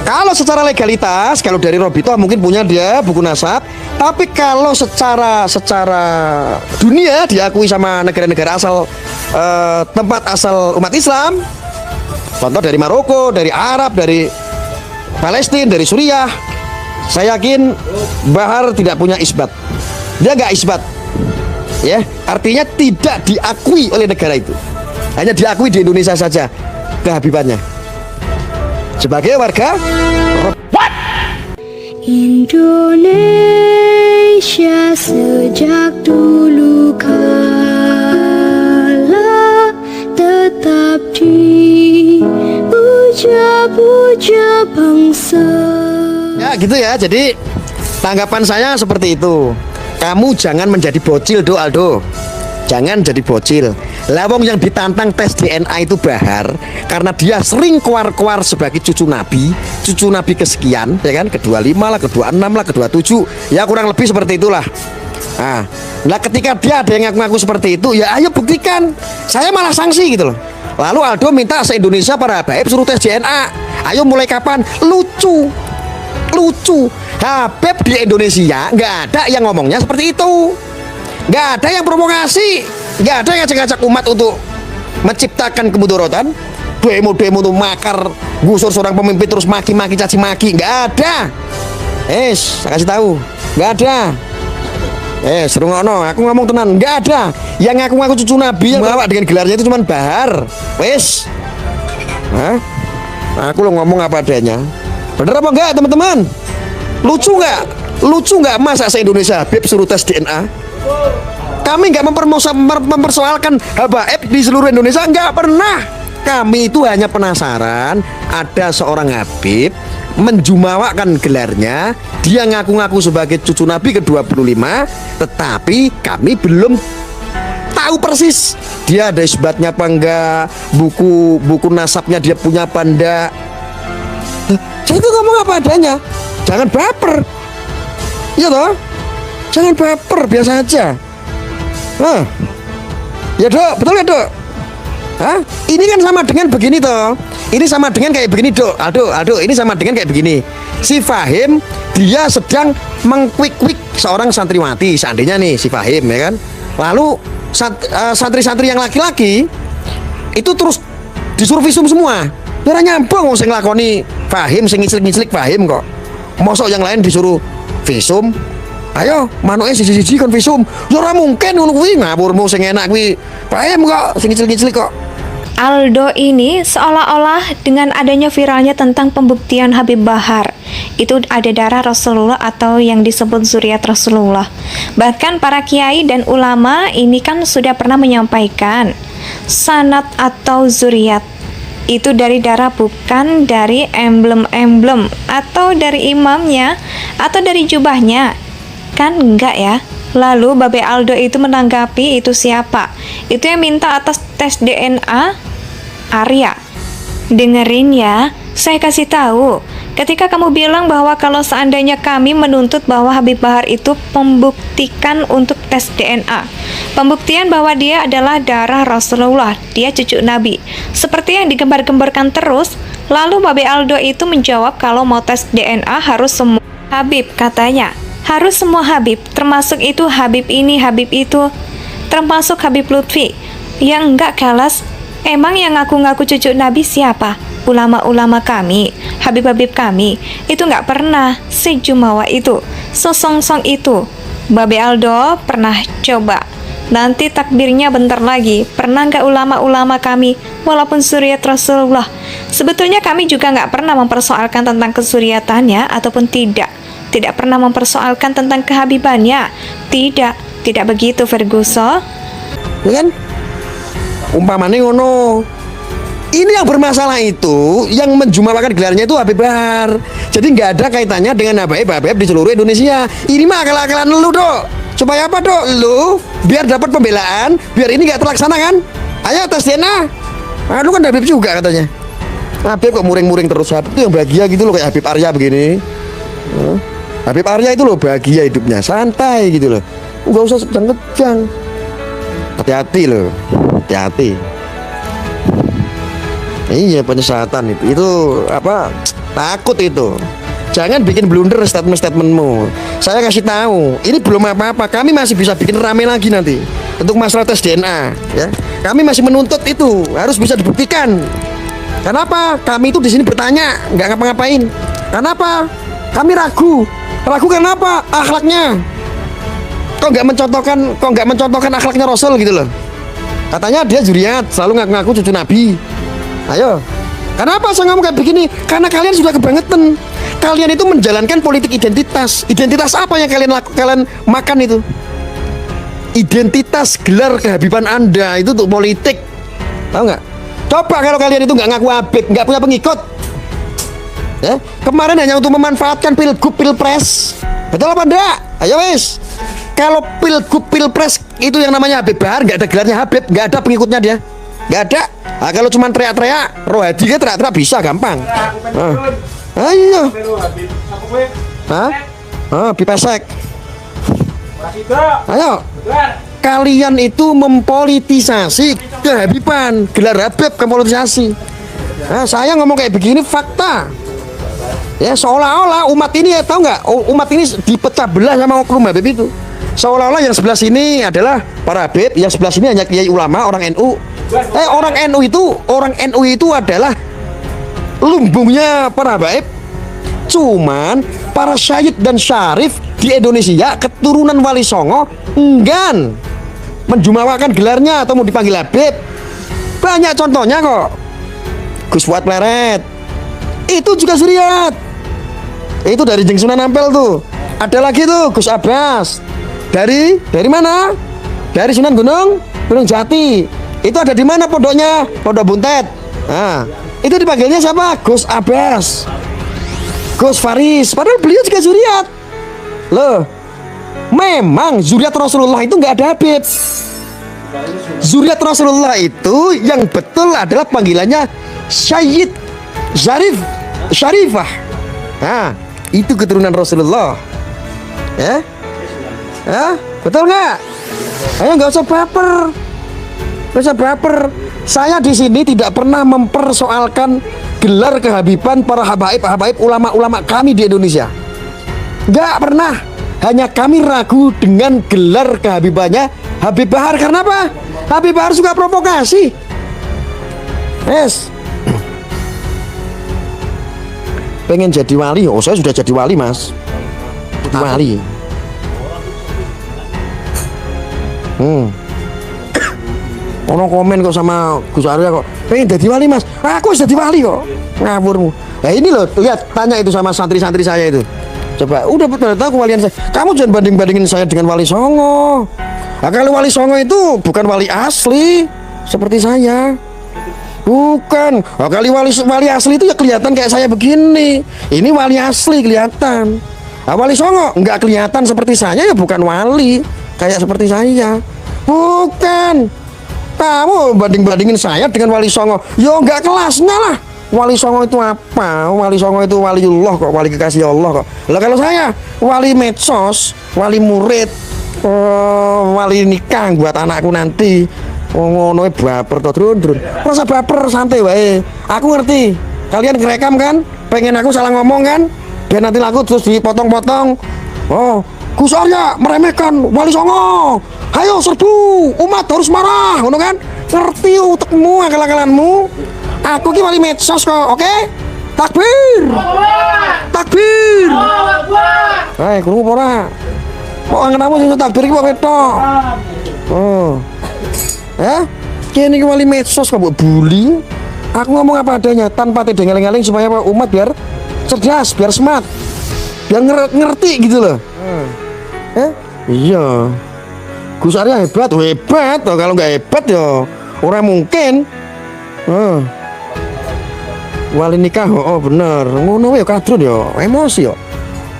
Kalau secara legalitas, kalau dari Robito mungkin punya dia buku nasab, tapi kalau secara dunia diakui sama negara-negara asal tempat asal umat Islam, contoh dari Maroko, dari Arab, dari Palestina, dari Suriah, saya yakin Bahar tidak punya isbat. Dia nggak isbat, ya, artinya tidak diakui oleh negara itu. Hanya diakui di Indonesia saja kehabibannya sebagai warga. Indonesia sejak dulu kala tetap dipuja-puja bangsa. Ya gitu ya, jadi tanggapan saya seperti itu. Kamu jangan menjadi bocil, Do Aldo. Jangan jadi bocil. Lawong yang ditantang tes DNA itu Bahar karena dia sering keluar-keluar sebagai cucu Nabi kesekian, ya kan, ke-25 lah, ke-26 lah, ke-27, ya kurang lebih seperti itulah. Nah, ketika dia ada yang ngaku-ngaku seperti itu, ya ayo buktikan. Saya malah sanksi gitu loh. Lalu Aldo minta se-Indonesia para habaib suruh tes DNA. Ayo mulai kapan? Lucu. Habib di Indonesia nggak ada yang ngomongnya seperti itu. Nggak ada yang provokasi, nggak ada yang ngajak-ngajak umat untuk menciptakan kemudorotan, demo-demo untuk makar, gusur seorang pemimpin terus maki-maki, caci maki, nggak ada. Saya kasih tahu, nggak ada. Seru ngono, aku ngomong tenan, nggak ada. Yang ngaku-ngaku cucu Nabi yang bawa dengan gelarnya itu cuman Bahar. Aku lo ngomong apa adanya. Bener apa enggak teman-teman? Lucu nggak masa se-Indonesia Habib suruh tes DNA? Kami nggak mempersoalkan habaib di seluruh Indonesia, nggak pernah. Kami itu hanya penasaran ada seorang Habib menjumawakan gelarnya, dia ngaku-ngaku sebagai cucu Nabi ke-25, tetapi kami belum tahu persis dia ada isbatnya apa enggak, buku nasabnya dia punya apa enggak. Saya itu ngomong apa adanya, jangan baper, iya toh, jangan baper, biasa aja. Ya Dok, betul ya Dok? Ini kan sama dengan begini toh. Ini sama dengan kayak begini Dok. Aldo, ini sama dengan kayak begini. Si Fahim dia sedang mengkwik-kwik seorang santriwati, seandainya nih si Fahim, ya kan. Lalu santri-santri yang laki-laki itu terus disuruh visum semua. Ya nyambung sing nglakoni Fahim, sing ngiclik-ngiclik Fahim kok. Mosok yang lain disuruh visum. Ayo, manuke siji-siji kon visum. Ya ora mungkin ngono kuwi, ngawurmu sing enak kuwi Fahim kok, sing ngiclik-ngiclik kok. Aldo ini seolah-olah dengan adanya viralnya tentang pembuktian Habib Bahar itu ada darah Rasulullah atau yang disebut zuriat Rasulullah. Bahkan para kiai dan ulama ini kan sudah pernah menyampaikan sanad atau zuriat itu dari darah, bukan dari emblem-emblem atau dari imamnya atau dari jubahnya, kan enggak ya. Lalu Babe Aldo itu menanggapi itu siapa? Itu yang minta atas tes DNA Arya. Dengerin ya, saya kasih tahu. Ketika kamu bilang bahwa kalau seandainya kami menuntut bahwa Habib Bahar itu membuktikan untuk tes DNA, pembuktian bahwa dia adalah darah Rasulullah, dia cucu Nabi, seperti yang digembar-gemborkan terus, lalu Babe Aldo itu menjawab kalau mau tes DNA harus semua Habib, katanya. Harus semua Habib, termasuk itu Habib ini, Habib itu, termasuk Habib Lutfi. Ya enggak kelas, emang yang ngaku-ngaku cucu Nabi siapa? Ulama-ulama kami, Habib-Habib kami, itu nggak pernah sejumawa itu, sosong-song itu. Babe Aldo pernah coba, nanti takbirnya bentar lagi, pernah nggak ulama-ulama kami, walaupun suriat Rasulullah? Sebetulnya kami juga nggak pernah mempersoalkan tentang kesuriatannya, ataupun tidak pernah mempersoalkan tentang kehabibannya. Tidak begitu Ferguson. Kan? Umpamanya ngono. Ini yang bermasalah itu, yang menjumawakan gelarnya itu Habib Bahar. Jadi nggak ada kaitannya dengan habaib di seluruh Indonesia. Ini mah akal-akalan lu Dok. Supaya apa Dok? Lu biar dapat pembelaan, biar ini nggak terlaksana kan? Ayo tes DNA. Lu kan Habib juga katanya. Habib kok muring-muring terus. Habib itu yang bahagia gitu loh, kayak Habib Arya begini. Habib Arya itu loh bahagia hidupnya, santai gitu loh. Nggak usah kejang-kejang. Hati-hati loh, hati-hati. Iya, penyesatan itu apa Takut itu. Jangan bikin blunder statement-statementmu. Saya kasih tahu, ini belum apa-apa. Kami masih bisa bikin rame lagi nanti untuk masalah tes DNA. Ya, kami masih menuntut itu harus bisa dibuktikan. Kenapa? Kami itu di sini bertanya, nggak ngapa-ngapain. Kenapa? Kami ragu. Ragu kenapa? Akhlaknya. Kok nggak mencontohkan akhlaknya Rasul gitu loh. Katanya dia zuriat, selalu ngaku-ngaku cucu Nabi. Ayo. Kenapa saya ngomong kayak begini? Karena kalian sudah kebangetan. Kalian itu menjalankan politik identitas. Identitas apa yang kalian makan itu? Identitas gelar kehabiban Anda itu untuk politik. Tahu nggak? Coba kalau kalian itu nggak ngaku Habib, nggak punya pengikut. Ya, kemarin hanya untuk memanfaatkan pilgub pilpres. Betul apa enggak? Ayo wis. Kalau pilgub pilpres itu yang namanya Habib Bahar, nggak ada gelarnya Habib, nggak ada pengikutnya dia. Nggak ada. Nah, kalau cuma teriak-teriak, Rohadi kan teriak-teriak bisa gampang. Ayo. Hah? Pipesek. Ayo. Kalian itu mempolitisasi kehabiban, gelar Habib kepolitisasi. Nah, saya ngomong kayak begini fakta. Ya, seolah-olah umat ini ya, tahu nggak? Umat ini dipecah belah sama oknum Habib itu. Seolah-olah yang sebelah sini adalah para Habib, yang sebelah sini hanya kiai ulama, orang NU. Orang NU itu adalah lumbungnya para Habib. Cuman para syahid dan syarif di Indonesia keturunan Wali Songo enggan menjumawakan gelarnya atau mau dipanggil Habib. Banyak contohnya kok. Gus Fuad Pleret itu juga zuriat. Itu dari Jeng Sunan Ampel tuh. Ada lagi tuh Gus Abbas. Dari mana? Dari Sunan Gunung Jati. Itu ada di mana pondoknya? Pondok Buntet. Nah, itu dipanggilnya siapa? Gus Abbas. Gus Faris. Padahal beliau juga zuriat. Loh, memang zuriat Rasulullah itu nggak ada Habib. Zuriat Rasulullah itu yang betul adalah panggilannya Syed Syarifah. Nah, itu keturunan Rasulullah. Ya? Betul nggak? Ayo nggak usah baper. Nggak usah baper. Saya di sini tidak pernah mempersoalkan gelar kehabiban para habaib ulama-ulama kami di Indonesia. Nggak pernah. Hanya kami ragu dengan gelar kehabibannya Habib Bahar. Karena apa? Habib Bahar suka provokasi. Yes. Pengen jadi wali? Oh, saya sudah jadi wali, Mas. Jadi wali. Ono komen kok sama Gus Arya kok pengen jadi wali, Mas. Aku jadi wali kok. Ngawurmu. Nah ini loh, lihat, tanya itu sama santri-santri saya itu. Coba, udah betul tahu kewalian saya. Kamu jangan banding-bandingin saya dengan Wali Songo. Nah, kalau Wali Songo itu bukan wali asli seperti saya. Bukan. Nah, kali wali asli itu ya kelihatan kayak saya begini. Ini wali asli kelihatan. Nah, Wali Songo nggak kelihatan seperti saya ya bukan wali kayak seperti saya. Bukan. Kamu banding-bandingin saya dengan Wali Songo. Yo nggak kelasnya lah. Wali Songo itu apa? Wali Songo itu waliullah kok, wali kekasih Allah kok. Lah kalau saya wali medsos, wali murid, wali nikah buat anakku nanti. Ngono baper to, drun. Rasa baper santai wae. Aku ngerti. Kalian ngerekam kan? Pengen aku salah ngomong kan? Biar nanti aku terus dipotong-potong. Oh, Gus Arya meremehkan Wali Songo. Ayo serbu, umat harus marah, ngono kan? Ngerti utekmu, akal-akalanmu. Aku ki wali medsos kok, oke? Takbir. Takbir. Hei, krungu ora? Kok angen-angen sing takbir iki kok ketok. Oh. Kene iki wali medsos kok mbok bully. Aku ngomong apa adanya tanpa tedengeling-eling supaya umat biar cerdas, biar smart. Biar ngerti gitu loh. Iya. Gus Arya hebat. Kalau nggak hebat ya orang mungkin. Wali nikah, oh bener. Ngono ya kadrun ya, emosi ya.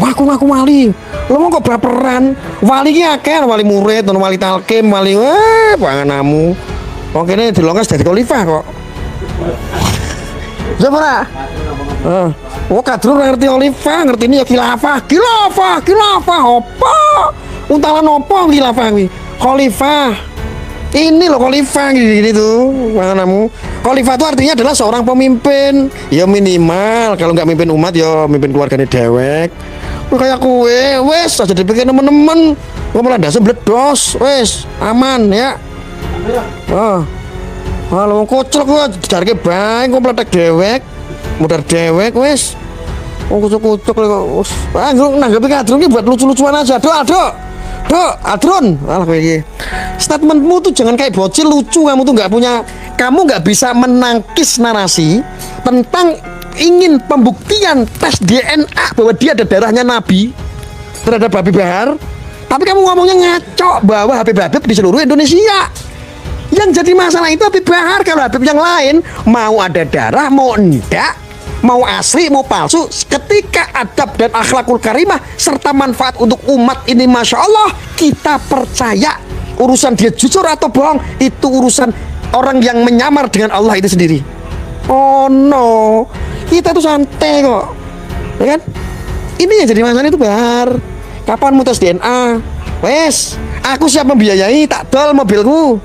Wah, aku ngaku wali. Lo mau kok baperan? Wali ki akeh, wali murid, wali talkim, wali panganamu. Wong kene dilongkas dadi khalifah kok. Ya ora? Oh, kadrun ngerti khalifah, ngerti ini ya khilafah. Apa? Untalan apa khilafah kuwi? Khalifah. Ini loh khalifah gini tuh manamu. Khalifah itu artinya adalah seorang pemimpin. Ya minimal kalau nggak mimpin umat ya mimpin keluarganya dewek. Kayak kue, wes aja dipikir temen-temen. Kau malah dasar bledos, wes aman ya. Oh, kalau kocok gua jarke baik, kau meletak dewek, modar dewek, wes. Oh kucuk-kucuk kok. Ah, nanggapi kadrun buat lucu-lucuan aja. Dok, Adron. Alah kowe iki. Statementmu tuh jangan kayak bocil lucu, kamu tuh kamu nggak bisa menangkis narasi tentang ingin pembuktian tes DNA bahwa dia ada darahnya Nabi terhadap Habib Bahar. Tapi kamu ngomongnya ngaco bahwa Habib di seluruh Indonesia. Yang jadi masalah itu Habib Bahar. Kalau Habib yang lain mau ada darah, mau enggak, mau asli, mau palsu, ketika adab dan akhlakul karimah serta manfaat untuk umat ini, masya Allah, kita percaya. Urusan dia jujur atau bohong itu urusan orang yang menyamar dengan Allah itu sendiri. Oh no, kita tuh santai kok, ya kan? Ini yang jadi masalah itu Bahar. Kapan mau tes DNA? Wes, aku siap membiayai, tak dol mobilku.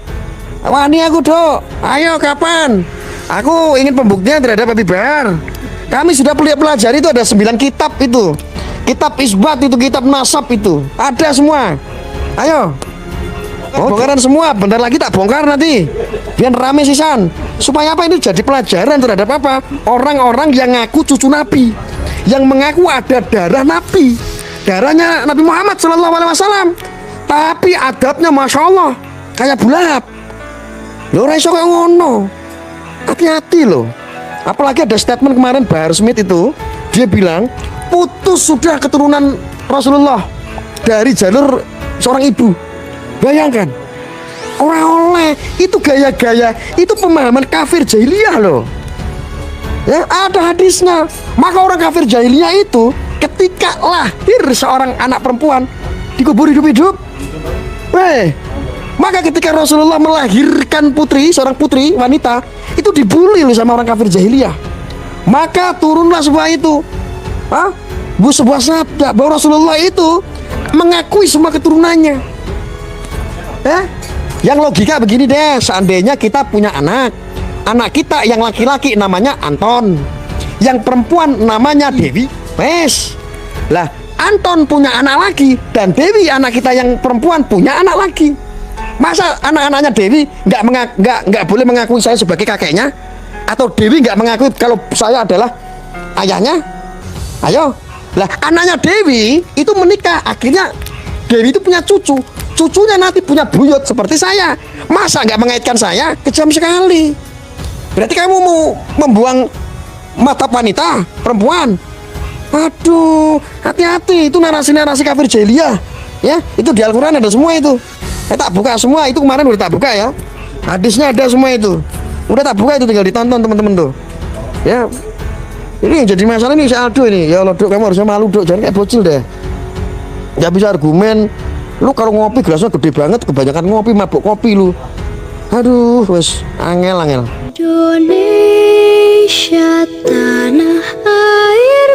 Wani aku dok, ayo kapan? Aku ingin pembuktian terhadap Habib Bahar. Kami sudah pelajari itu ada 9 kitab itu. Kitab isbat itu, kitab nasab itu. Ada semua. Ayo. Bongkaran semua, bentar lagi tak bongkar nanti. Biar rame sisan. Supaya apa ini jadi pelajaran terhadap apa? Orang-orang yang ngaku cucu Nabi. Yang mengaku ada darah Nabi. Darahnya Nabi Muhammad SAW. Tapi adabnya Masya Allah kayak bulap. Loh raiso kayak ngono. Hati-hati loh. Apalagi ada statement kemarin Bahar Smith itu, dia bilang putus sudah keturunan Rasulullah dari jalur seorang ibu. Bayangkan, orang oleh itu gaya-gaya, itu pemahaman kafir jahiliyah loh. Ya, ada hadisnya. Maka orang kafir jahiliyah itu ketika lahir seorang anak perempuan dikubur hidup-hidup. Maka ketika Rasulullah melahirkan seorang putri wanita, itu dibully loh sama orang kafir jahiliyah. Maka turunlah sebuah itu, sebuah sabda bahwa Rasulullah itu mengakui semua keturunannya. Yang logika begini deh, seandainya kita punya anak kita yang laki-laki namanya Anton, yang perempuan namanya Dewi. Lah Anton punya anak lagi dan Dewi anak kita yang perempuan punya anak lagi. Masa anak-anaknya Dewi nggak boleh mengakui saya sebagai kakeknya, atau Dewi nggak mengakui kalau saya adalah ayahnya? Ayo, lah anaknya Dewi itu menikah, akhirnya Dewi itu punya cucunya nanti punya buyut seperti saya. Masa nggak mengaitkan saya? Kejam sekali. Berarti kamu mau membuang mata wanita perempuan. Aduh, hati-hati, itu narasi-narasi kafir jahiliyah. Ya, itu di Al-Quran ada semua itu. Tak buka semua itu kemarin udah tak buka ya. Hadisnya ada semua itu. Udah tak buka itu, tinggal ditonton teman-teman tuh. Ya. Ini yang jadi masalah ini si Aldo ini. Ya Allah, Dok, kamu harusnya malu, Dok. Jangan kayak bocil deh. Nggak bisa argumen. Lu kalau ngopi gelasnya gede banget, kebanyakan ngopi, mabuk kopi lu. Aduh, wes angel. Indonesia tanah air